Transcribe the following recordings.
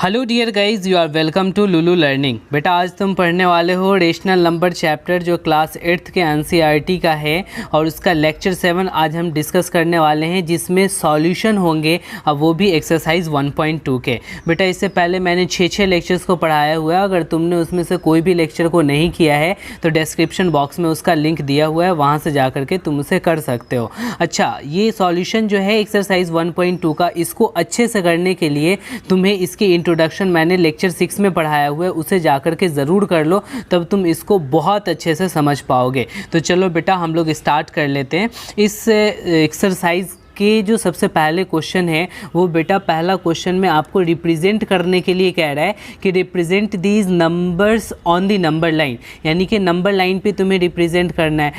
Hello dear guys, you are welcome to Lulu learning. बेटा आज तुम पढ़ने वाले हो रेशनल नंबर चैप्टर जो क्लास 8th के एनसीईआरटी का है और उसका लेक्चर 7 आज हम डिस्कस करने वाले हैं, जिसमें सॉल्यूशन होंगे अब वो भी एक्सरसाइज 1.2 के। बेटा इससे पहले मैंने 6 लेक्चर्स को पढ़ाया हुआ है। अगर तुमने उसमें से कोई भी लेक्चर को नहीं किया है तो डिस्क्रिप्शन बॉक्स में उसका लिंक दिया हुआ है, वहाँ से जा करके तुम उसे कर सकते हो। अच्छा, ये सॉल्यूशन जो है एक्सरसाइज 1.2 का, इसको अच्छे से करने के लिए तुम्हें इसकी इंट्रोडक्शन मैंने लेक्चर 6 में पढ़ाया हुआ है, उसे जाकर के ज़रूर कर लो, तब तुम इसको बहुत अच्छे से समझ पाओगे। तो चलो बेटा हम लोग स्टार्ट कर लेते हैं। इस एक्सरसाइज के जो सबसे पहले क्वेश्चन है वो बेटा पहला क्वेश्चन में आपको रिप्रेजेंट करने के लिए कह रहा है कि represent these numbers on the number line, यानी कि नंबर लाइन पे तुम्हें रिप्रेजेंट करना है।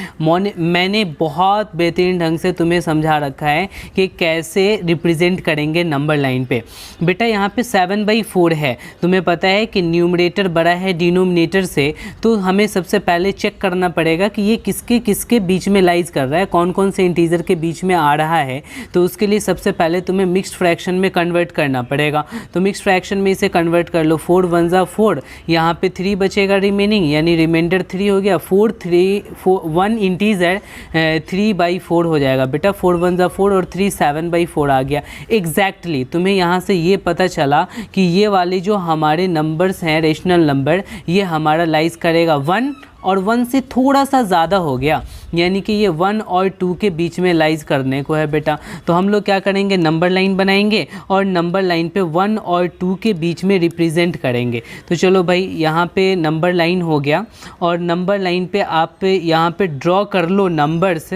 मैंने बहुत बेहतरीन ढंग से तुम्हें समझा रखा है कि कैसे रिप्रेजेंट करेंगे नंबर लाइन पे। बेटा यहाँ पे 7/4 है, तुम्हें पता है कि न्यूमरेटर बड़ा है डिनोमिनेटर से, तो हमें सबसे पहले चेक करना पड़ेगा कि ये किसके किसके बीच में लाइज कर रहा है, कौन कौन से इंटीजर के बीच में आ रहा है। तो उसके लिए सबसे पहले तुम्हें मिक्स्ड फ्रैक्शन में कन्वर्ट करना पड़ेगा। तो मिक्स्ड फ्रैक्शन में इसे कन्वर्ट कर लो। 4 1 जा 4, यहाँ पे 3 बचेगा रिमेनिंग, यानी रिमाइंडर 3 हो गया। 1 इंटीजर 3/4 हो जाएगा। बेटा 4 1 जा 4 और 3 7/4 आ गया। एग्जैक्टली तुम्हें यहाँ से ये पता चला कि ये वाले जो हमारे नंबर्स हैं रेशनल नंबर, ये हमारा लाइज करेगा 1 और 1 से थोड़ा सा ज़्यादा हो गया, यानी कि ये 1 और 2 के बीच में लाइज करने को है बेटा। तो हम लोग क्या करेंगे, नंबर लाइन बनाएंगे और नंबर लाइन पे 1 और 2 के बीच में रिप्रेजेंट करेंगे। तो चलो भाई यहाँ पे नंबर लाइन हो गया और नंबर लाइन पे आप यहाँ पे ड्रॉ कर लो नंबर्स।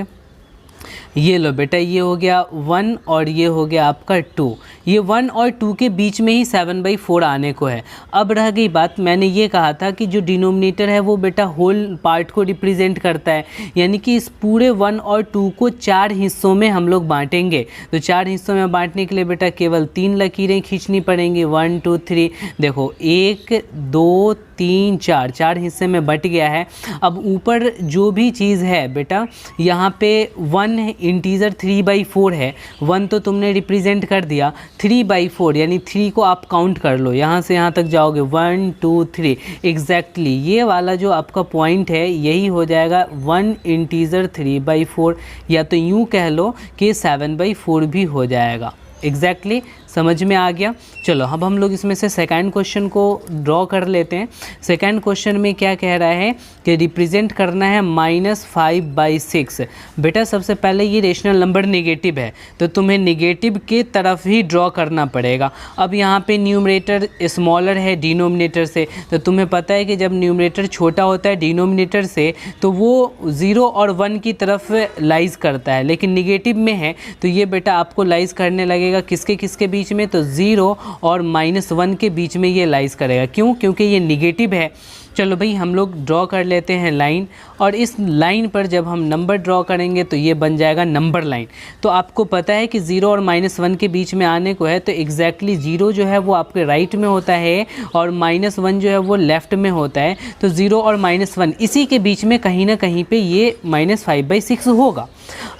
ये लो बेटा, ये हो गया 1 और ये हो गया आपका 2। ये 1 और 2 के बीच में ही 7/4 आने को है। अब रह गई बात, मैंने ये कहा था कि जो डिनोमिनेटर है वो बेटा होल पार्ट को रिप्रेजेंट करता है, यानी कि इस पूरे 1 और 2 को 4 हिस्सों में हम लोग बांटेंगे। तो 4 हिस्सों में बांटने के लिए बेटा केवल 3 लकीरें खींचनी पड़ेंगी। 1 2 3, देखो 1 2 3 4 हिस्से में बट गया है। अब ऊपर जो भी चीज़ है बेटा, यहाँ पे 1 इंटीजर 3/4 है। 1 तो तुमने रिप्रेजेंट कर दिया, 3/4 यानी 3 को आप काउंट कर लो, यहाँ से यहाँ तक जाओगे 1 2 3। एग्जैक्टली ये वाला जो आपका पॉइंट है यही हो जाएगा 1 इंटीजर 3/4, या तो यूँ कह लो कि 7/4 भी हो जाएगा। एग्जैक्टली समझ में आ गया। चलो अब हम लोग इसमें से सेकंड क्वेश्चन को ड्रॉ कर लेते हैं। सेकंड क्वेश्चन में क्या कह रहा है कि रिप्रेजेंट करना है -5/6। बेटा सबसे पहले ये रेशनल नंबर नेगेटिव है, तो तुम्हें नेगेटिव के तरफ ही ड्रॉ करना पड़ेगा। अब यहाँ पे न्यूमरेटर स्मॉलर है डिनोमिनेटर से, तो तुम्हें पता है कि जब न्यूमरेटर छोटा होता है डिनोमिनेटर से तो वो 0 और 1 की तरफ लाइज करता है, लेकिन निगेटिव में है तो ये बेटा आपको लाइज करने लगेगा किसके किसके बीच में, तो 0 और -1 के बीच में ये लाइज करेगा। क्यों? क्योंकि ये निगेटिव है। चलो भाई हम लोग ड्रॉ कर लेते हैं लाइन, और इस लाइन पर जब हम नंबर ड्रॉ करेंगे तो ये बन जाएगा नंबर लाइन। तो आपको पता है कि 0 और -1 के बीच में आने को है, तो एग्जैक्टली 0 जो है वो आपके राइट में होता है और -1 जो है वो लेफ़्ट में होता है। तो 0 और -1 इसी के बीच में कहीं ना कहीं पे ये -5/6 होगा।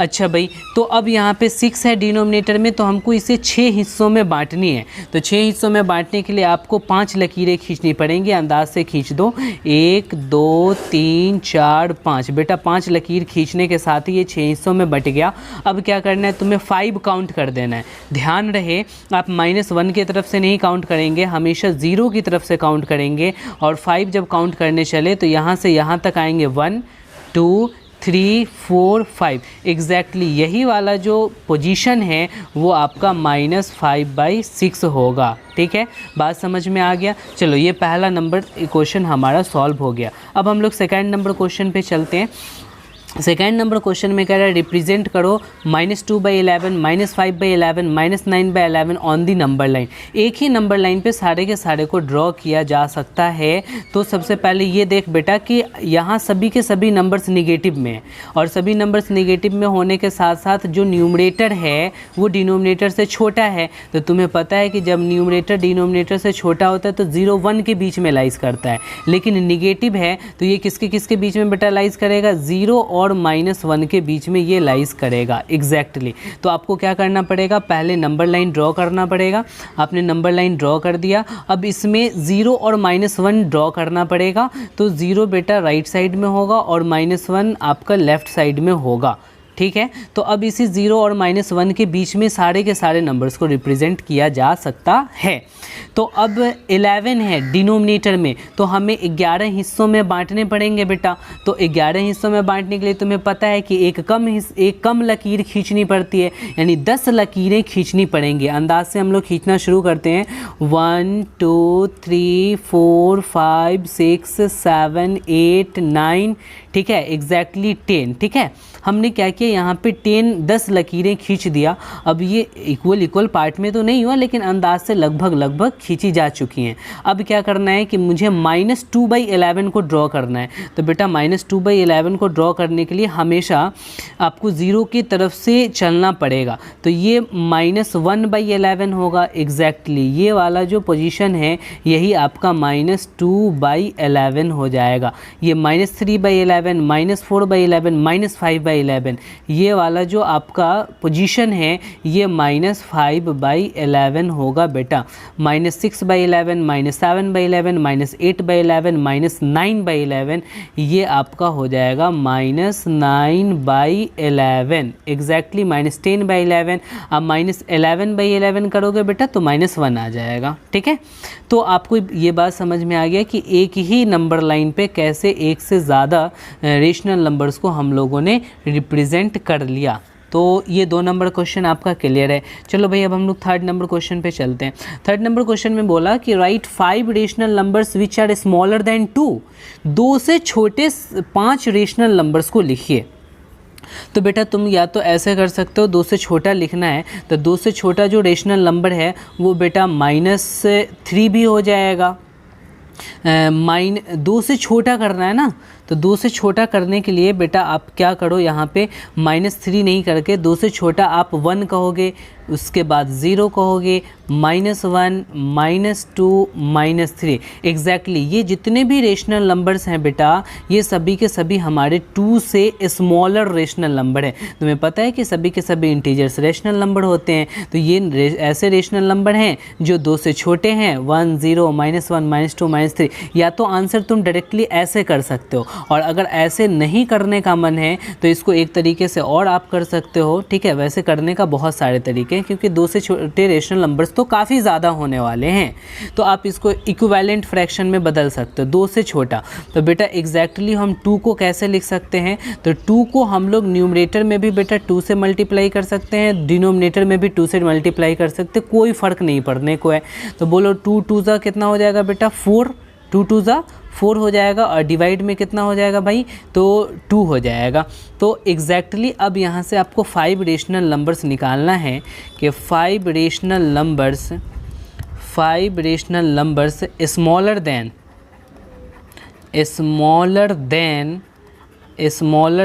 अच्छा भाई, तो अब यहाँ पे 6 है डिनोमिनेटर में, तो हमको इसे 6 हिस्सों में बांटनी है। तो 6 हिस्सों में बांटने के लिए आपको 5 लकीरें खींचनी पड़ेंगी। अंदाज से खींच दो, 1 2 3 4 5। बेटा 5 लकीर खींचने के साथ ही ये 6 हिस्सों में बट गया। अब क्या करना है, तुम्हें 5 काउंट कर देना है। ध्यान रहे आप -1 की तरफ से नहीं काउंट करेंगे, हमेशा 0 की तरफ से काउंट करेंगे। और 5 जब काउंट करने चले तो यहाँ से यहाँ तक आएंगे 1 2 3 4 5। एग्जैक्टली यही वाला जो पोजीशन है वो आपका -5/6 होगा। ठीक है, बात समझ में आ गया। चलो ये पहला नंबर क्वेश्चन हमारा सॉल्व हो गया। अब हम लोग सेकंड नंबर क्वेश्चन पे चलते हैं। सेकेंड नंबर क्वेश्चन में कह रहा है रिप्रेजेंट करो -2/11, -5/11, -9/11 ऑन दी नंबर लाइन। एक ही नंबर लाइन पे सारे के सारे को ड्रॉ किया जा सकता है। तो सबसे पहले ये देख बेटा कि यहाँ सभी के सभी नंबर्स निगेटिव में हैं, और सभी नंबर्स निगेटिव में होने के साथ साथ जो न्यूमरेटर है वो डिनोमिनेटर से छोटा है। तो तुम्हें पता है कि जब न्यूमरेटर डिनोमिनेटर से छोटा होता है तो 0 1 के बीच में लाइज करता है, लेकिन निगेटिव है तो ये किसके किसके बीच में बेटा लाइज करेगा, 0 और -1 के बीच में ये लाइज करेगा एग्जैक्टली। तो आपको क्या करना पड़ेगा, पहले नंबर लाइन ड्रॉ करना पड़ेगा। आपने नंबर लाइन ड्रॉ कर दिया, अब इसमें 0 और -1 ड्रॉ करना पड़ेगा। तो 0 बेटा राइट साइड में होगा और -1 आपका लेफ़्ट साइड में होगा, ठीक है। तो अब इसी 0 और -1 के बीच में सारे के सारे नंबर्स को रिप्रेजेंट किया जा सकता है। तो अब 11 है डिनोमिनेटर में, तो हमें 11 हिस्सों में बांटने पड़ेंगे बेटा। तो 11 हिस्सों में बांटने के लिए तुम्हें पता है कि एक कम लकीर खींचनी पड़ती है, यानी 10 लकीरें खींचनी पड़ेंगी। अंदाज से हम लोग खींचना शुरू करते हैं। 1 2 3 4 5 6 7 8 9, ठीक है, एग्जैक्टली 10, ठीक है। हमने क्या किया, यहाँ पे 10 लकीरें खींच दिया। अब ये इक्वल पार्ट में तो नहीं हुआ, लेकिन अंदाज से लगभग खींची जा चुकी हैं। अब क्या करना है कि मुझे -2/11 को ड्रॉ करना है। तो बेटा -2/11 को ड्रॉ करने के लिए हमेशा आपको 0 की तरफ से चलना पड़ेगा। तो ये -1/11 होगा एग्जैक्टली। ये वाला जो पोजीशन है यही आपका -2/11 हो जाएगा। ये -3/11, -4/11, -5/11, ये वाला जो आपका पोजीशन है ये -5/11 होगा बेटा। -6/11, -7/11, -8/11, -9/11, ये आपका हो जाएगा -9/11 एग्जैक्टली। -10/11, आप -11/11 करोगे बेटा तो -1 आ जाएगा, ठीक है। तो आपको ये बात समझ में आ गया कि एक ही नंबर लाइन पे कैसे एक से ज़्यादा रेशनल नंबर्स को हम लोगों ने रिप्रेजेंट कर लिया। तो ये 2 नंबर क्वेश्चन आपका क्लियर है। चलो भाई अब हम लोग 3rd नंबर क्वेश्चन पे चलते हैं। 3rd नंबर क्वेश्चन में बोला कि write 5 rational numbers which are smaller than 2। 2 से छोटे 5 रेशनल नंबर्स को लिखिए। तो बेटा तुम या तो ऐसे कर सकते हो, 2 से छोटा लिखना है तो 2 से छोटा जो रेशनल नंबर है वो बेटा -3 भी हो जाएगा। 2 से छोटा करना है ना, तो 2 से छोटा करने के लिए बेटा आप क्या करो, यहाँ पे -3 नहीं करके 2 से छोटा आप 1 कहोगे, उसके बाद 0 कहोगे, -1, -2, -3 एग्जैक्टली। ये जितने भी रेशनल नंबर्स हैं बेटा ये सभी के सभी हमारे 2 से स्मॉलर रेशनल नंबर है। तुम्हें पता है कि सभी के सभी इंटीजर्स रेशनल नंबर होते हैं। तो ये ऐसे रेशनल नंबर हैं जो 2 से छोटे हैं, 1, 0, -1, -2, -3। या तो आंसर तुम डायरेक्टली ऐसे कर सकते हो, और अगर ऐसे नहीं करने का मन है तो इसको एक तरीके से और आप कर सकते हो, ठीक है। वैसे करने का बहुत सारे तरीके हैं क्योंकि 2 से छोटे रेशनल नंबर्स तो काफ़ी ज़्यादा होने वाले हैं। तो आप इसको इक्विवेलेंट फ्रैक्शन में बदल सकते हो, 2 से छोटा। तो बेटा एग्जैक्टली हम 2 को कैसे लिख सकते हैं, तो 2 को हम लोग न्यूमरेटर में भी बेटा 2 से मल्टीप्लाई कर सकते हैं, डिनोमिनेटर में भी 2 से मल्टीप्लाई कर सकते हैं, कोई फ़र्क नहीं पड़ने को है। तो बोलो 2 2 ज़ा कितना हो जाएगा बेटा 4, 2 2 ज़ा 4 हो जाएगा, और डिवाइड में कितना हो जाएगा भाई, तो 2 हो जाएगा। तो एग्जैक्टली अब यहाँ से आपको 5 रेशनल नंबर्स निकालना है कि 5 रेशनल नंबर्स स्मॉलर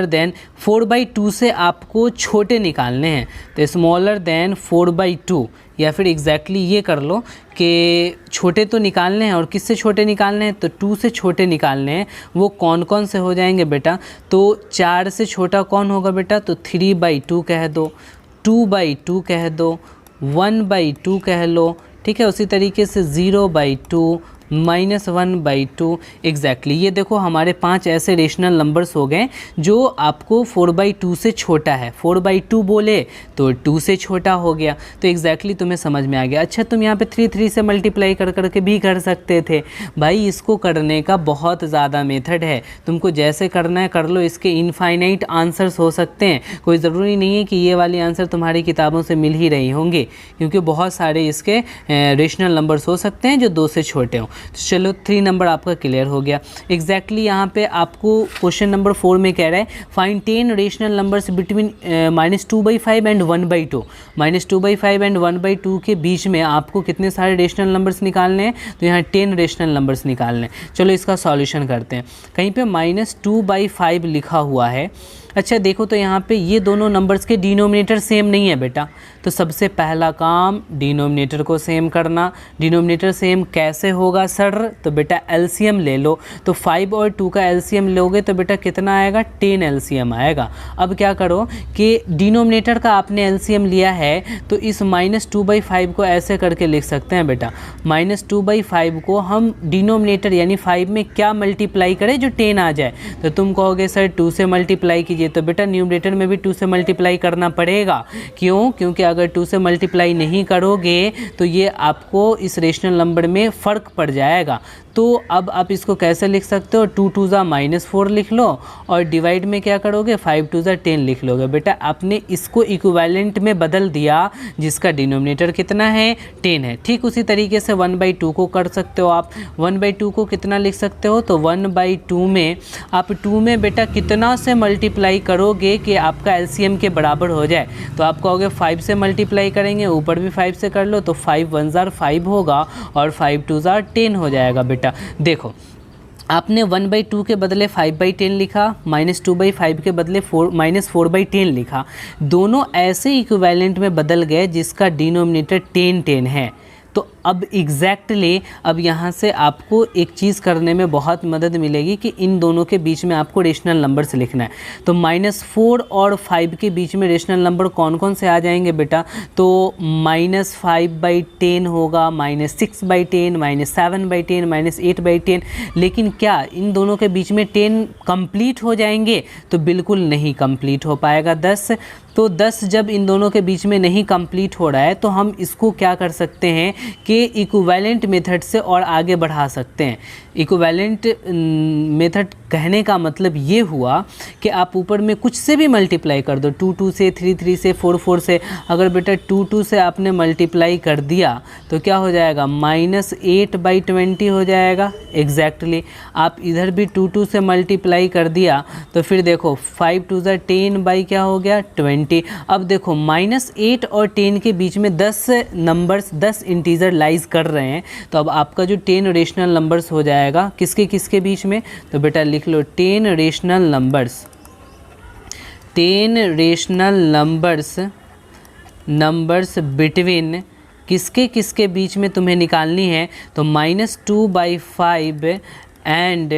देन 4/2 से आपको छोटे निकालने हैं। तो स्मॉलर देन 4/2, या फिर एग्जैक्टली ये कर लो कि छोटे तो निकालने हैं, और किससे छोटे निकालने हैं, तो 2 से छोटे निकालने हैं। वो कौन कौन से हो जाएंगे बेटा, तो 4 से छोटा कौन होगा बेटा, तो 3/2 कह दो, 2/2 कह दो, 1/2 कह लो, ठीक है। उसी तरीके से 0/2, -1/2 एग्जैक्टली। ये देखो हमारे 5 ऐसे रेशनल नंबर्स हो गए जो आपको 4/2 से छोटा है। 4/2 बोले तो 2 से छोटा हो गया। तो एग्जैक्टली तुम्हें समझ में आ गया। अच्छा तुम यहाँ पे 3 से मल्टीप्लाई कर करके भी कर सकते थे भाई। इसको करने का बहुत ज़्यादा मेथड है, तुमको जैसे करना है कर लो। इसके इनफाइनाइट आंसर्स हो सकते हैं, कोई ज़रूरी नहीं है कि ये वाली आंसर तुम्हारी किताबों से मिल ही रही होंगे, क्योंकि बहुत सारे इसके रेशनल नंबर्स हो सकते हैं जो 2 से छोटे हों। तो चलो 3 नंबर आपका क्लियर हो गया। एग्जैक्टली यहाँ पे आपको क्वेश्चन नंबर 4 में कह रहा है find 10 rational numbers between -2/5 and 1/2। -2/5 and 1/2 के बीच में आपको कितने सारे रेशनल नंबर्स निकालने हैं, तो यहाँ 10 रेशनल नंबर्स निकालने हैं। चलो इसका सॉल्यूशन करते हैं। कहीं पे -2/5 लिखा हुआ है, अच्छा देखो तो यहाँ पे ये दोनों नंबर्स के डिनोमिनेटर सेम नहीं है बेटा, तो सबसे पहला काम डिनोमिनेटर को सेम करना। डिनोमिनेटर सेम कैसे होगा सर? तो बेटा एलसीएम ले लो। तो 5 और 2 का एलसीएम लोगे तो बेटा कितना आएगा? 10 एलसीएम आएगा। अब क्या करो कि डिनोमिनेटर का आपने एलसीएम लिया है तो इस -2/5 को ऐसे करके लिख सकते हैं बेटा। -2/5 को हम डिनोमिनेटर यानी 5 में क्या मल्टीप्लाई करें जो 10 आ जाए? तो तुम कहोगे सर 2 से मल्टीप्लाई कीजिए, तो बेटा न्यूमरेटर में भी 2 से मल्टीप्लाई करना पड़ेगा। क्यों? क्योंकि अगर 2 से मल्टीप्लाई नहीं करोगे तो ये आपको इस रेशनल नंबर में फ़र्क पड़ जाएगा। तो अब आप इसको कैसे लिख सकते हो? 2 2 -4 लिख लो और डिवाइड में क्या करोगे? 5 2 10 लिख लोगे। बेटा आपने इसको इक्विवेलेंट में बदल दिया जिसका डिनोमिनेटर कितना है? 10 है। ठीक उसी तरीके से 1/2 को कर सकते हो आप। 1/2 को कितना लिख सकते हो? तो 1/2 में आप 2 में बेटा कितना से मल्टीप्लाई करोगे कि आपका एलसीएम के बराबर हो जाए? तो आप कहोगे 5 से मल्टीप्लाई करेंगे, ऊपर भी 5 से कर लो, तो 5 1 5 होगा और 5 2 10 हो जाएगा। बेटा देखो आपने 1/2 के बदले 5/10 लिखा, -2/5 के बदले -4/10 लिखा। दोनों ऐसे इक्विवेलेंट में बदल गए जिसका डिनोमिनेटर 10 है। तो अब एग्जैक्टली अब यहाँ से आपको एक चीज़ करने में बहुत मदद मिलेगी कि इन दोनों के बीच में आपको रेशनल नंबर्स लिखना है। तो -4 और 5 के बीच में रेशनल नंबर कौन कौन से आ जाएंगे बेटा? तो -5/10 होगा, -6/10, -7/10, -8/10। लेकिन क्या इन दोनों के बीच में 10 कंप्लीट हो जाएंगे? तो बिल्कुल नहीं कंप्लीट हो पाएगा 10। तो 10 जब इन दोनों के बीच में नहीं कंप्लीट हो रहा है तो हम इसको क्या कर सकते हैं कि इक्विवेलेंट मेथड से और आगे बढ़ा सकते हैं। इक्विवेलेंट मेथड कहने का मतलब ये हुआ कि आप ऊपर में कुछ से भी मल्टीप्लाई कर दो, 2 2 से, 3 3 से, 4 4 से। अगर बेटा 2 2 से आपने मल्टीप्लाई कर दिया तो क्या हो जाएगा? -8/20 हो जाएगा। एग्जैक्टली आप इधर भी 2 2 से मल्टीप्लाई कर दिया तो फिर देखो 5 2 10 बाई क्या हो गया? 20। अब देखो -8 और 10 के बीच में 10 नंबर्स 10 इंटीजर लाइज कर रहे हैं। तो अब आपका जो 10 रेशनल नंबर्स हो जाएगा किसके किसके बीच में? तो बेटा लिख लो 10 rational numbers, 10 rational numbers between किसके किसके बीच में तुम्हें निकालनी है? तो -2/5 एंड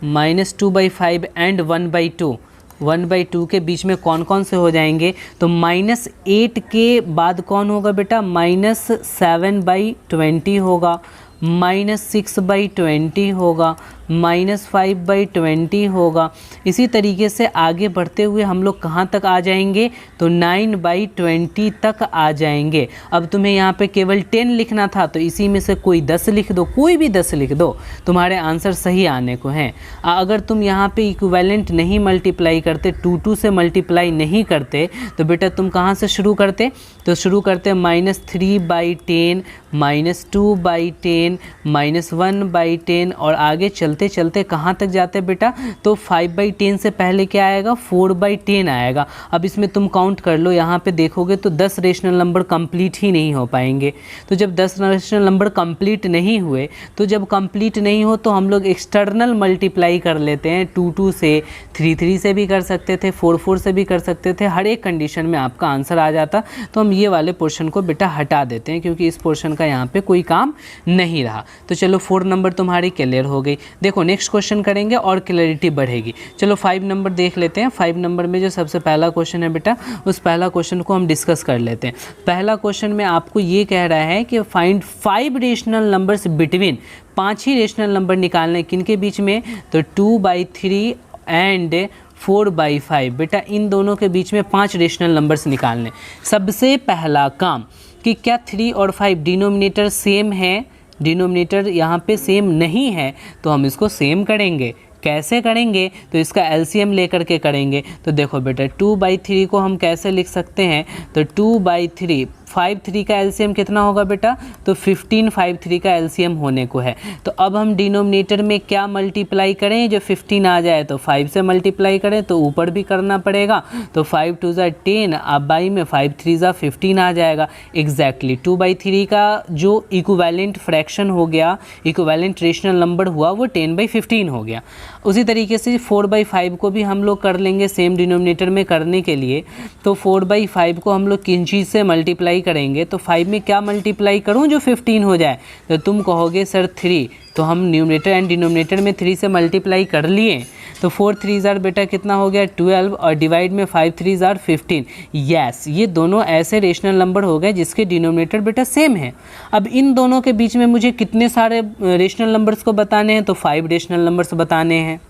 -1/2 1/2 के बीच में कौन कौन से हो जाएंगे? तो -8 के बाद कौन होगा बेटा? -7/20 होगा, -6/20 होगा, -5/20 होगा। इसी तरीके से आगे बढ़ते हुए हम लोग कहाँ तक आ जाएंगे? तो 9/20 तक आ जाएंगे। अब तुम्हें यहाँ पे केवल 10 लिखना था तो इसी में से कोई 10 लिख दो, कोई भी 10 लिख दो, तुम्हारे आंसर सही आने को हैं। अगर तुम यहाँ पे इक्विवेलेंट नहीं मल्टीप्लाई करते, 2 2 से मल्टीप्लाई नहीं करते, तो बेटा तुम कहाँ से शुरू करते? तो शुरू करते -3/10, -2/10, -1/10 और आगे चलते चलते कहाँ तक जाते बेटा? तो 5/10 से पहले क्या आएगा? 4/10 आएगा। अब इसमें तुम काउंट कर लो, यहाँ पे देखोगे तो 10 रेशनल नंबर कंप्लीट ही नहीं हो पाएंगे। तो जब 10 रेशनल नंबर कंप्लीट नहीं हुए, तो जब कंप्लीट नहीं हो तो हम लोग एक्सटर्नल मल्टीप्लाई कर लेते हैं। 2 2 से, 3 3 से भी कर सकते थे, 4 4 से भी कर सकते थे। हर एक कंडीशन में आपका आंसर आ जाता। तो हम ये वाले पोर्शन को बेटा हटा देते हैं क्योंकि इस पोर्शन का यहाँ पे कोई काम नहीं रहा। तो चलो 4 नंबर तुम्हारी क्लियर हो गई। देखो नेक्स्ट क्वेश्चन करेंगे और क्लैरिटी बढ़ेगी। चलो 5 नंबर देख लेते हैं। 5 नंबर में जो सबसे पहला क्वेश्चन है बेटा, उस पहला क्वेश्चन को हम डिस्कस कर लेते हैं। पहला क्वेश्चन में आपको ये कह रहा है कि फाइंड 5 रेशनल नंबर्स बिटवीन, 5 ही रेशनल नंबर निकालने किनके बीच में? तो 2/3 एंड 4/5। बेटा इन दोनों के बीच में 5 रेशनल नंबर्स निकालने। सबसे पहला काम कि क्या 3 और 5 डिनोमिनेटर सेम है? डिनोमिनेटर यहाँ पे सेम नहीं है तो हम इसको सेम करेंगे। कैसे करेंगे? तो इसका एलसीएम लेकर के करेंगे। तो देखो बेटा 2/3 को हम कैसे लिख सकते हैं? तो 2/3 5 3 का एलसीएम कितना होगा बेटा, तो 15 5 3 का एलसीएम होने को है। तो अब हम डिनोमिनेटर में क्या मल्टीप्लाई करें, जो 15 आ जाए तो 5 से मल्टीप्लाई करें, तो ऊपर भी करना पड़ेगा। तो 5 2 ज़ा 10, अब बाई में 5 3 ज़ा 15 आ जाएगा। एग्जैक्टली 2/3 का जो इक्विवेलेंट फ्रैक्शन हो गया, इक्विवेलेंट रेशनल नंबर हुआ, वो 10/15 हो गया। उसी तरीके से 4/5 को भी हम लोग कर लेंगे सेम डिनोमिनेटर में करने के लिए। तो 4/5 को हम लोग किन चीज़ से मल्टीप्लाई करेंगे, तो 5 में क्या मल्टीप्लाई करूं जो 15 हो जाए, तो तुम कहोगे सर 3, तो हम न्यूमरेटर एंड डिनोमिनेटर में 3 से मल्टीप्लाई कर लिए। तो 4 3 ज़ार बेटा कितना हो गया 12, और डिवाइड में 5 3 ज़ार 15। यस, ये दोनों ऐसे रेशनल नंबर हो गए जिसके डिनोमिनेटर बेटा सेम है। अब इन दोनों के बीच में मुझे कितने सारे रेशनल नंबर्स को बताने हैं, तो 5 रेशनल नंबर्स बताने हैं।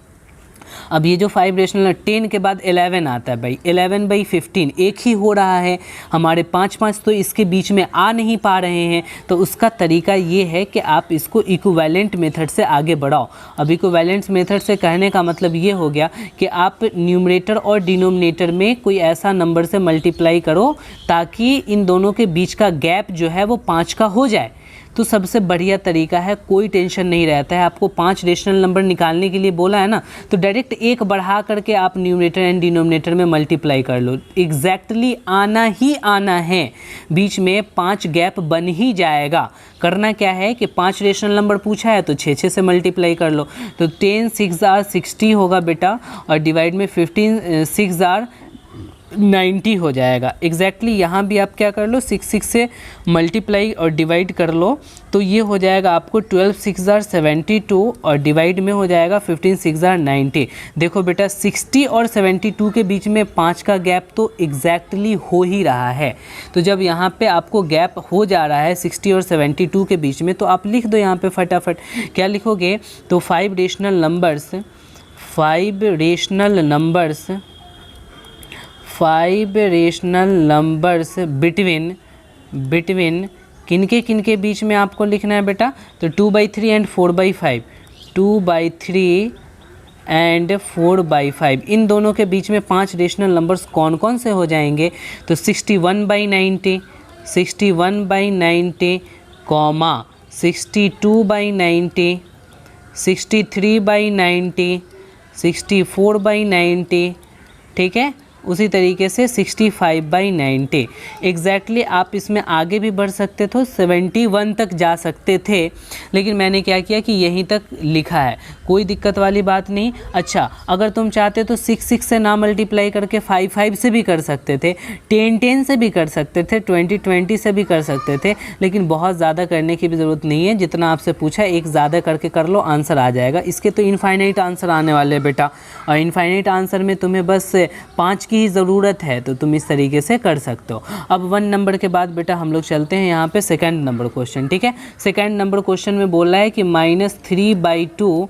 अब ये जो 5 रेशनल 10 के बाद 11 आता है भाई, 11/15 एक ही हो रहा है, हमारे 5 तो इसके बीच में आ नहीं पा रहे हैं। तो उसका तरीका ये है कि आप इसको इक्विवेलेंट मेथड से आगे बढ़ाओ। अब इक्विवेलेंट मेथड से कहने का मतलब ये हो गया कि आप न्यूमरेटर और डिनोमिनेटर में कोई ऐसा नंबर से मल्टीप्लाई करो ताकि इन दोनों के बीच का गैप जो है वो 5 का हो जाए। तो सबसे बढ़िया तरीका है, कोई टेंशन नहीं रहता है। आपको 5 रेशनल नंबर निकालने के लिए बोला है ना, तो डायरेक्ट एक बढ़ा करके आप न्यूमरेटर एंड डिनोमिनेटर में मल्टीप्लाई कर लो। एग्जैक्टली आना ही आना है, बीच में 5 गैप बन ही जाएगा। करना क्या है कि 5 रेशनल नंबर पूछा है तो 6 से मल्टीप्लाई कर लो। तो 10 6 ज़ार 60 होगा बेटा, और डिवाइड में 15 6 ज़ार 90 हो जाएगा। एग्जैक्टली यहाँ भी आप क्या कर लो, 6 से मल्टीप्लाई और डिवाइड कर लो, तो ये हो जाएगा आपको 12 6 ज़ार 72, और डिवाइड में हो जाएगा 15 6 ज़ार 90। देखो बेटा 60 और 72 के बीच में 5 का गैप तो एग्जैक्टली हो ही रहा है। तो जब यहाँ पे आपको गैप हो जा रहा है 60 और 72 के बीच में, तो आप लिख दो यहाँ पे फटाफट। क्या लिखोगे, तो 5 rational numbers 5 rational numbers between किनके बीच में आपको लिखना है बेटा, तो 2/3 एंड 4/5, 2/3 एंड 4/5, इन दोनों के बीच में 5 रेशनल नंबर्स कौन कौन से हो जाएंगे, तो 61/90, 61/90, 62/90, 63/90, 64/90, ठीक है। उसी तरीके से 65/90। एग्जैक्टली आप इसमें आगे भी बढ़ सकते थे, 71 तक जा सकते थे, लेकिन मैंने क्या किया कि यहीं तक लिखा है, कोई दिक्कत वाली बात नहीं। अच्छा, अगर तुम चाहते तो 6 से ना मल्टीप्लाई करके 5 से भी कर सकते थे, 10 से भी कर सकते थे, 20 से भी कर सकते थे, लेकिन बहुत ज़्यादा करने की भी ज़रूरत नहीं है। जितना आपसे पूछा एक ज़्यादा करके कर लो, आंसर आ जाएगा। इसके तो इनफाइनाइट आंसर आने वाले बेटा, और इनफाइनाइट आंसर में तुम्हें बस 5 की ही ज़रूरत है, तो तुम इस तरीके से कर सकते हो। अब 1 नंबर के बाद बेटा हम लोग चलते हैं यहाँ पे सेकंड नंबर क्वेश्चन, ठीक है। सेकंड नंबर क्वेश्चन में बोल रहा है कि -3/2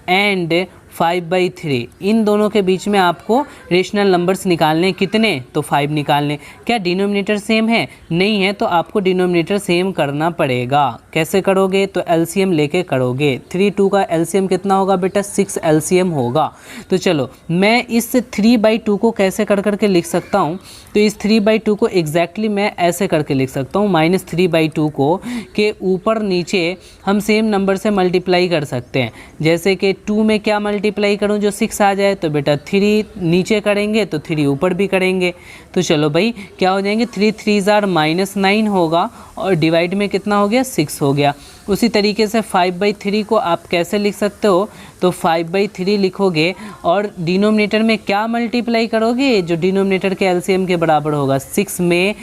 एंड 5/3, इन दोनों के बीच में आपको रेशनल नंबर्स निकालने, कितने, तो 5 निकालने। क्या डिनोमिनेटर सेम है, नहीं है, तो आपको डिनोमिनेटर सेम करना पड़ेगा। कैसे करोगे, तो एलसीएम लेके करोगे। 3 2 का एलसीएम कितना होगा बेटा, 6 एलसीएम होगा। तो चलो मैं इस 3/2 को कैसे कर करके लिख सकता हूँ, तो इस 3/2 को एग्जैक्टली मैं ऐसे करके लिख सकता हूँ, -3/2 को के ऊपर नीचे हम सेम नंबर से मल्टीप्लाई कर सकते हैं। जैसे कि 2 में क्या मल्टीप्लाई करूं जो 6 आ जाए, तो बेटा 3 नीचे करेंगे तो 3 ऊपर भी करेंगे। तो चलो भाई क्या हो जाएंगे, 3 3 ज़ार -9 होगा, और डिवाइड में कितना हो गया, 6 हो गया। उसी तरीके से 5/3 को आप कैसे लिख सकते हो, तो 5/3 लिखोगे और डिनोमिनेटर में क्या मल्टीप्लाई करोगे, जो डिनोमिनेटर के एलसीएम के बराबर होगा। 6 में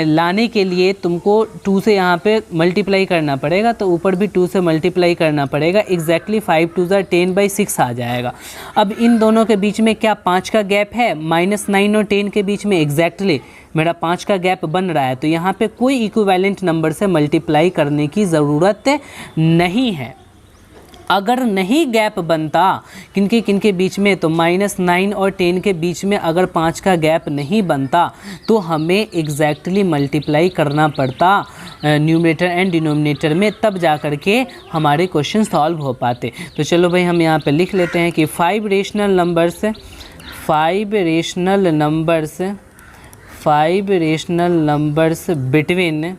लाने के लिए तुमको 2 से यहाँ पे मल्टीप्लाई करना पड़ेगा, तो ऊपर भी 2 से मल्टीप्लाई करना पड़ेगा। एग्जैक्टली 5 2 ज़ार 10/6 आ जाएगा। अब इन दोनों के बीच में क्या 5 का गैप है, -9 और 10 के बीच में एग्जैक्टली मेरा 5 का गैप बन रहा है, तो यहाँ पे कोई इक्विवेलेंट नंबर से मल्टीप्लाई करने की ज़रूरत नहीं है। अगर नहीं गैप बनता किनके बीच में, तो -9 और 10 के बीच में अगर 5 का गैप नहीं बनता, तो हमें एग्जैक्टली मल्टीप्लाई करना पड़ता न्यूमरेटर एंड डिनोमिनेटर में, तब जा कर के हमारे क्वेश्चन सॉल्व हो पाते। तो चलो भाई हम यहाँ पे लिख लेते हैं कि 5 rational 5 rational numbers between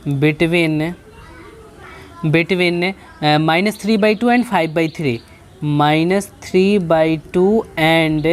-3/2 and 5/3, -3/2 and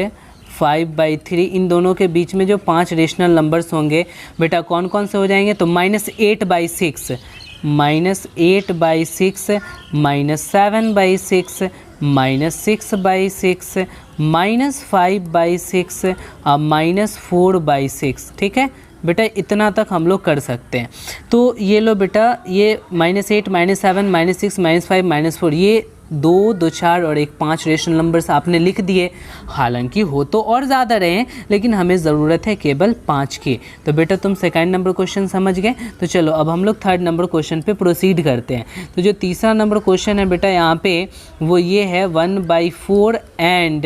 5/3, इन दोनों के बीच में जो 5 रेशनल नंबर्स होंगे बेटा कौन कौन से हो जाएंगे, तो -8/6, -8/6, -7/6, -6/6, -5/6 और -4/6। ठीक है बेटा, इतना तक हम लोग कर सकते हैं। तो ये लो बेटा, ये -8, -7, -6, -5, -4, ये 2, 2, 4 और एक 5 रेशनल नंबर्स आपने लिख दिए। हालांकि हो तो और ज़्यादा रहे हैं, लेकिन हमें ज़रूरत है केवल 5 की। तो बेटा तुम सेकंड नंबर क्वेश्चन समझ गए। तो चलो अब हम लोग थर्ड नंबर क्वेश्चन पे प्रोसीड करते हैं। तो जो तीसरा नंबर क्वेश्चन है बेटा यहाँ पे वो ये है 1/4 एंड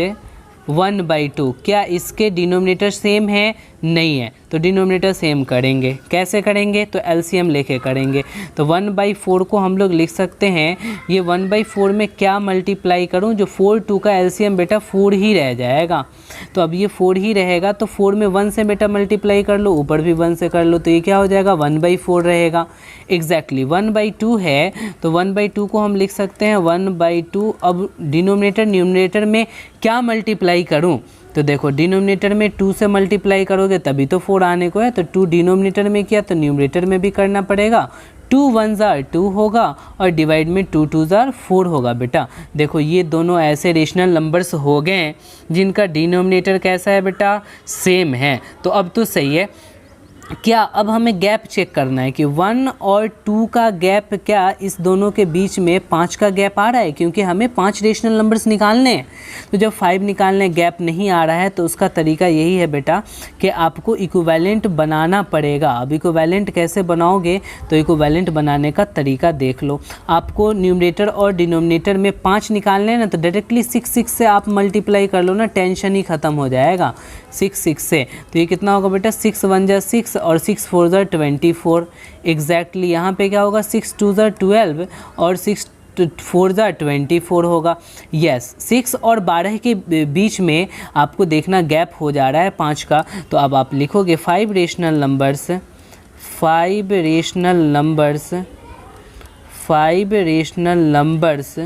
1/2। क्या इसके डिनोमिनेटर सेम है? नहीं है, तो डिनोमिनेटर सेम करेंगे। कैसे करेंगे? तो एलसीएम लेके करेंगे। तो 1/4 को हम लोग लिख सकते हैं, ये 1/4 में क्या मल्टीप्लाई करूं, जो 4 2 का एलसीएम बेटा 4 ही रह जाएगा। तो अब ये 4 ही रहेगा, तो 4 में 1 से बेटा मल्टीप्लाई कर लो, ऊपर भी 1 से कर लो, तो ये क्या हो जाएगा 1/4 रहेगा। एग्जैक्टली 1/2 है, तो 1/2 को हम लिख सकते हैं 1/2। अब डिनोमिनेटर न्यूमरेटर में क्या मल्टीप्लाई करूं, तो देखो डिनोमिनेटर में 2 से मल्टीप्लाई करोगे तभी तो 4 आने को है। तो 2 डिनोमिनेटर में किया तो न्यूमरेटर में भी करना पड़ेगा। 2 1 जार 2 होगा और डिवाइड में 2 2 जार 4 होगा। बेटा देखो ये दोनों ऐसे रेशनल नंबर्स हो गए जिनका डिनोमिनेटर कैसा है बेटा, सेम है। तो अब तो सही है। क्या अब हमें गैप चेक करना है कि 1 और 2 का गैप, क्या इस दोनों के बीच में 5 का गैप आ रहा है, क्योंकि हमें 5 रेशनल नंबर्स निकालने हैं। तो जब 5 निकालने गैप नहीं आ रहा है तो उसका तरीका यही है बेटा कि आपको इक्विवेलेंट बनाना पड़ेगा। अब इक्विवेलेंट कैसे बनाओगे, तो इक्विवेलेंट बनाने का तरीका देख लो। आपको न्यूमरेटर और डिनोमिनेटर में 5 निकालने हैं ना, तो डायरेक्टली 6 से आप मल्टीप्लाई कर लो ना, टेंशन ही ख़त्म हो जाएगा 6 से। तो ये कितना होगा बेटा, 6 1 जा 6 और 6 4 जा 24। एग्जैक्टली यहाँ पे क्या होगा, 6 2 जा 12 और 6 4 जा 24 होगा। यस, 6 और 12 के बीच में आपको देखना गैप हो जा रहा है 5 का। तो अब आप लिखोगे 5 rational numbers, 5 rational numbers, 5 rational numbers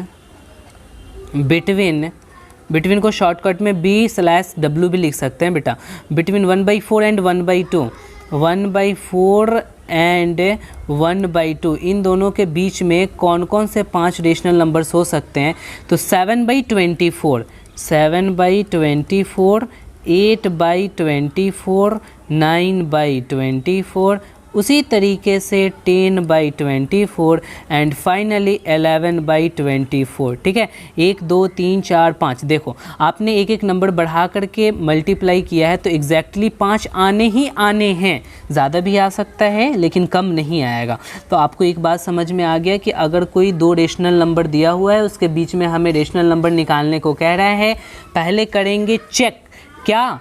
between को शॉर्टकट में B/W भी लिख सकते हैं बेटा। बिटवीन 1/4 एंड 1/2, 1/4 एंड 1/2, इन दोनों के बीच में कौन कौन से 5 रेशनल नंबर्स हो सकते हैं, तो 7/24, 7/24, 8/24, 9/24, उसी तरीके से 10/24 एंड फाइनली 11/24। ठीक है, 1 2 3 4 5, देखो आपने एक एक नंबर बढ़ा करके मल्टीप्लाई किया है तो एग्जैक्टली 5 आने ही आने हैं। ज़्यादा भी आ सकता है लेकिन कम नहीं आएगा। तो आपको एक बात समझ में आ गया कि अगर कोई 2 रेशनल नंबर दिया हुआ है, उसके बीच में हमें रेशनल नंबर निकालने को कह रहा है, पहले करेंगे चेक क्या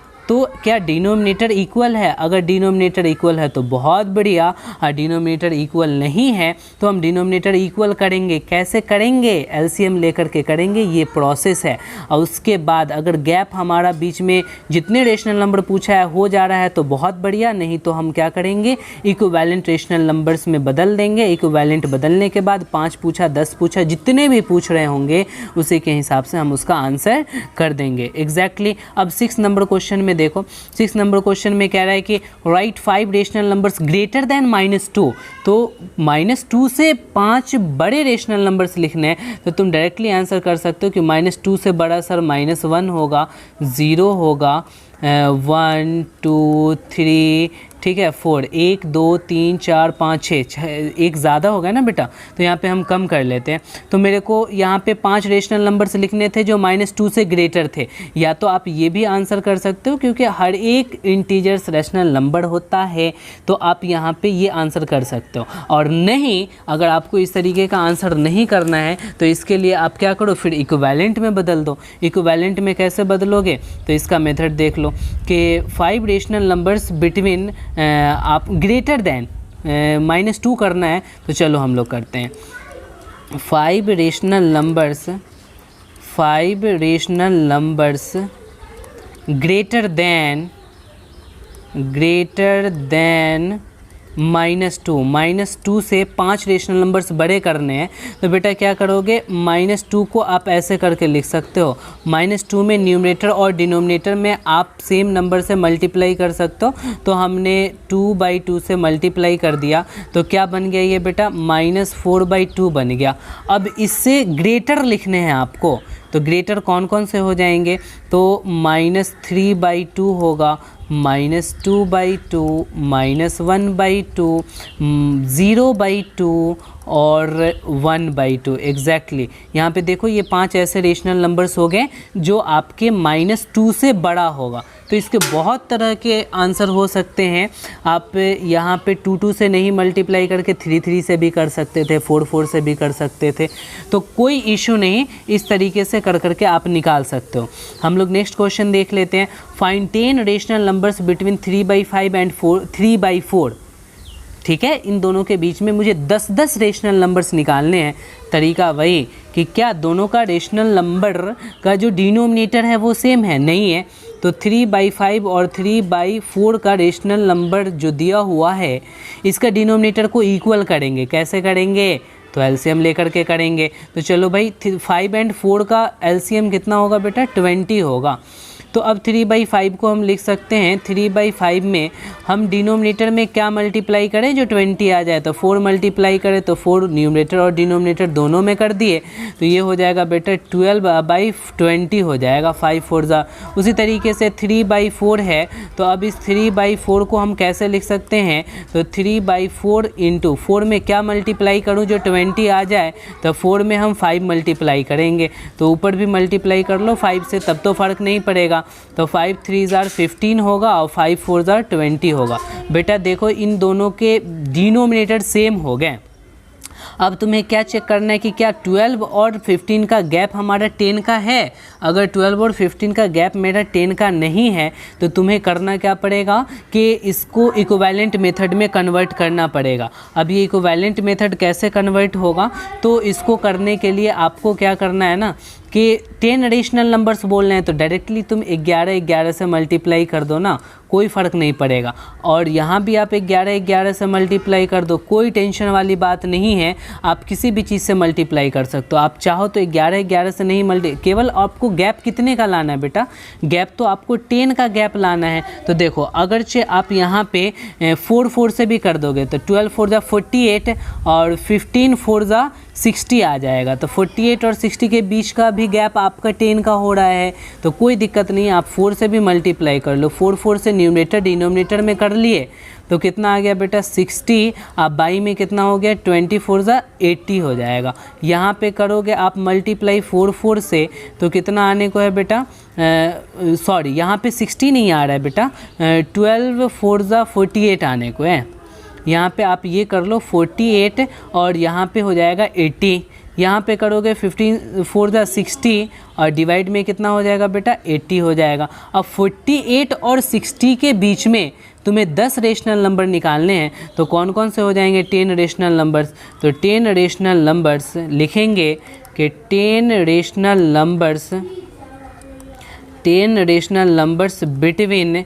डिनोमिनेटर इक्वल है। अगर डिनोमिनेटर इक्वल है तो बहुत बढ़िया, और डिनोमिनेटर इक्वल नहीं है तो हम डिनोमिनेटर इक्वल करेंगे। कैसे करेंगे, एलसीएम लेकर के करेंगे, ये प्रोसेस है। और उसके बाद अगर गैप हमारा बीच में जितने रेशनल नंबर पूछा है हो जा रहा है तो बहुत बढ़िया, नहीं तो हम क्या करेंगे, इक्विवेलेंट रेशनल नंबर्स में बदल देंगे। इक्विवेलेंट बदलने के बाद 5 पूछा 10 पूछा, जितने भी पूछ रहे होंगे उसी के हिसाब से हम उसका आंसर कर देंगे। एग्जैक्टली अब 6 नंबर क्वेश्चन में देखो, 6 नंबर क्वेश्चन में कह रहा है कि write 5 rational numbers greater than -2। तो -2 से 5 बड़े रेशनल नंबर्स लिखने हैं, तो तुम डायरेक्टली आंसर कर सकते हो कि -2 से बड़ा सर -1 होगा, 0 होगा, 1 2 3, ठीक है, 4, 1 2 3 4 5 6, एक ज़्यादा हो गया ना बेटा, तो यहाँ पे हम कम कर लेते हैं। तो मेरे को यहाँ पे 5 रेशनल नंबर्स लिखने थे जो -2 से ग्रेटर थे। या तो आप ये भी आंसर कर सकते हो, क्योंकि हर एक इंटीजर्स रेशनल नंबर होता है, तो आप यहाँ पे ये आंसर कर सकते हो। और नहीं, अगर आपको इस तरीके का आंसर नहीं करना है तो इसके लिए आप क्या करो, फिर इक्विवेलेंट में बदल दो। इक्विवेलेंट में कैसे बदलोगे, तो इसका मेथड देख लो कि 5 रेशनल नंबर्स बिटवीन आप ग्रेटर देन -2 करना है। तो चलो हम लोग करते हैं 5 rational numbers, 5 rational numbers greater than greater than -2, -2 से 5 रेशनल नंबर्स बड़े करने हैं तो बेटा क्या करोगे, -2 को आप ऐसे करके लिख सकते हो, -2 में न्यूमरेटर और डिनोमिनेटर में आप सेम नंबर से मल्टीप्लाई कर सकते हो। तो हमने 2/2 से मल्टीप्लाई कर दिया तो क्या बन गया ये बेटा, -4/2 बन गया। अब इससे ग्रेटर लिखने हैं आपको, तो ग्रेटर कौन कौन से हो जाएंगे, तो -3/2 होगा, -2/2, -1/2, 0/2 और 1/2 एग्जैक्टली। यहाँ पे देखो ये 5 ऐसे रेशनल नंबर्स हो गए जो आपके -2 से बड़ा होगा। तो इसके बहुत तरह के आंसर हो सकते हैं। आप यहाँ पे 2 से नहीं मल्टीप्लाई करके 3 से भी कर सकते थे, 4 से भी कर सकते थे, तो कोई इशू नहीं, इस तरीके से कर करके आप निकाल सकते हो। हम लोग नेक्स्ट क्वेश्चन देख लेते हैं। Find 10 rational numbers between 3/5 and 3/4। ठीक है, इन दोनों के बीच में मुझे 10 रेशनल नंबर्स निकालने हैं। तरीका वही कि क्या दोनों का रेशनल नंबर का जो डिनोमिनेटर है वो सेम है, नहीं है, तो 3/5 और 3/4 का रेशनल नंबर जो दिया हुआ है इसका डिनोमिनेटर को इक्वल करेंगे। कैसे करेंगे, तो एलसीएम लेकर के करेंगे। तो चलो भाई 5 और 4 का एलसीएम कितना होगा बेटा, 20 होगा। तो अब 3/5 को हम लिख सकते हैं, 3/5 में हम डिनोमिनेटर में क्या मल्टीप्लाई करें जो 20 आ जाए, तो 4 मल्टीप्लाई करें तो 4 न्यूमरेटर और डिनोमिनेटर दोनों में कर दिए, तो ये हो जाएगा बेटा 12/20 हो जाएगा, 5 4 जा। उसी तरीके से 3/4 है, तो अब इस 3/4 को हम कैसे लिख सकते हैं, तो 3/4 इंटू 4 में क्या मल्टीप्लाई करूँ जो 20 आ जाए, तो 4 में हम 5 मल्टीप्लाई करेंगे, तो ऊपर भी मल्टीप्लाई कर लो 5 से, तब तो फ़र्क नहीं पड़ेगा। तो 5 3 जार 15 होगा और 5 4 जार 20 होगा। बेटा देखो इन दोनों के डिनोमिनेटर सेम हो गए। अब तुम्हें क्या चेक करना है कि क्या 12 और 15 का गैप हमारा 10 का है। अगर 12 और 15 का गैप मेरा 10 का नहीं है तो तुम्हें करना क्या पड़ेगा कि इसको इक्विवेलेंट मेथड में कन्वर्ट करना पड़ेगा। अब ये इक्विवेलेंट मेथड कैसे कन्वर्ट होगा, तो इसको करने के लिए आपको क्या करना है ना कि 10 रेशनल नंबर्स बोलने हैं तो डायरेक्टली तुम 11 से मल्टीप्लाई कर दो ना, कोई फ़र्क नहीं पड़ेगा। और यहाँ भी आप 11 से मल्टीप्लाई कर दो, कोई टेंशन वाली बात नहीं है, आप किसी भी चीज़ से मल्टीप्लाई कर सकते हो। आप चाहो तो 11 से नहीं केवल आपको गैप कितने का लाना है बेटा, गैप तो आपको 10 का गैप लाना है। तो देखो अगरचे आप यहाँ पे 4 से भी कर दोगे तो 12 4 जा 48 और 15 4 जा 60 आ जाएगा। तो 48 और 60 के बीच का भी गैप आपका 10 का हो रहा है, तो कोई दिक्कत नहीं है, आप 4 से भी मल्टीप्लाई कर लो। 4 से न्यूमरेटर डिनोमिनेटर में कर लिए तो कितना आ गया बेटा 60, आप बाई में कितना हो गया 24 जा 80 हो जाएगा। यहाँ पे करोगे आप मल्टीप्लाई 4 से तो कितना आने को है बेटा, सॉरी यहाँ पे 60 नहीं आ रहा है बेटा, 12 4 जा 48 आने को है। यहाँ पे आप ये कर लो 48 और यहाँ पे हो जाएगा 80। यहाँ पे करोगे 15 4 जा 60 और डिवाइड में कितना हो जाएगा बेटा 80 हो जाएगा। अब 48 और 60 के बीच में तुम्हें 10 रेशनल नंबर निकालने हैं, तो कौन कौन से हो जाएंगे 10 रेशनल नंबर्स। तो 10 रेशनल नंबर्स लिखेंगे कि 10 rational numbers between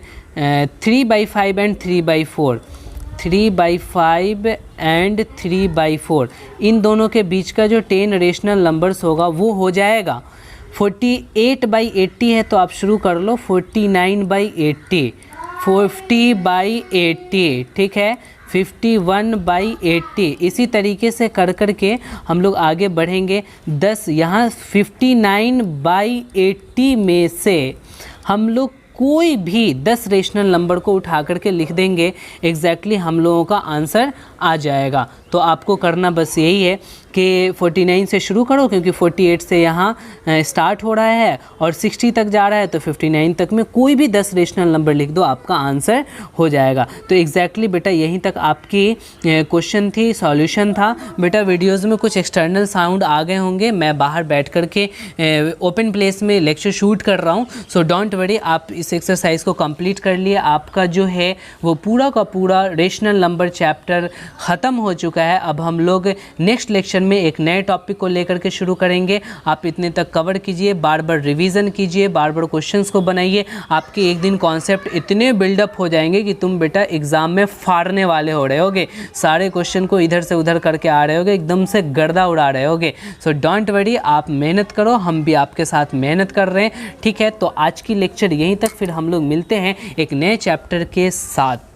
3/5 and 3/4, 3/5 and 3/4, इन दोनों के बीच का जो 10 रेशनल नंबर्स होगा वो हो जाएगा 48/80 है, तो आप शुरू कर लो 49/80, 50/80, ठीक है, 51/80। इसी तरीके से कर कर के हम लोग आगे बढ़ेंगे। 10 यहाँ 59/80 में से हम लोग कोई भी 10 रेशनल नंबर को उठा करके लिख देंगे, एग्जैक्टली हम लोगों का आंसर आ जाएगा। तो आपको करना बस यही है कि 49 से शुरू करो, क्योंकि 48 से यहाँ स्टार्ट हो रहा है और 60 तक जा रहा है, तो 59 तक में कोई भी 10 रेशनल नंबर लिख दो, आपका आंसर हो जाएगा। तो एग्जैक्टली बेटा यहीं तक आपकी क्वेश्चन थी, सॉल्यूशन था। बेटा वीडियोज़ में कुछ एक्सटर्नल साउंड आ गए होंगे, मैं बाहर बैठ कर के ओपन प्लेस में लेक्चर शूट कर रहा हूँ, सो डोंट वरी, आप इस एक्सरसाइज को कंप्लीट कर लिए। आपका जो है वो पूरा का पूरा रेशनल नंबर चैप्टर ख़त्म हो चुका चुका है। अब हम लोग नेक्स्ट लेक्चर में एक नए टॉपिक को लेकर के शुरू करेंगे। आप इतने तक कवर कीजिए, बार बार रिवीजन कीजिए, बार बार क्वेश्चंस को बनाइए। आपके एक दिन कॉन्सेप्ट इतने बिल्डअप हो जाएंगे कि तुम बेटा एग्जाम में फाड़ने वाले हो रहे होगे, सारे क्वेश्चन को इधर से उधर करके आ रहे होगे, एकदम से गर्दा उड़ा रहे होगे। सो डोंट वरी, आप मेहनत करो, हम भी आपके साथ मेहनत कर रहे हैं, ठीक है। तो आज की लेक्चर यहीं तक, फिर हम लोग मिलते हैं एक नए चैप्टर के साथ।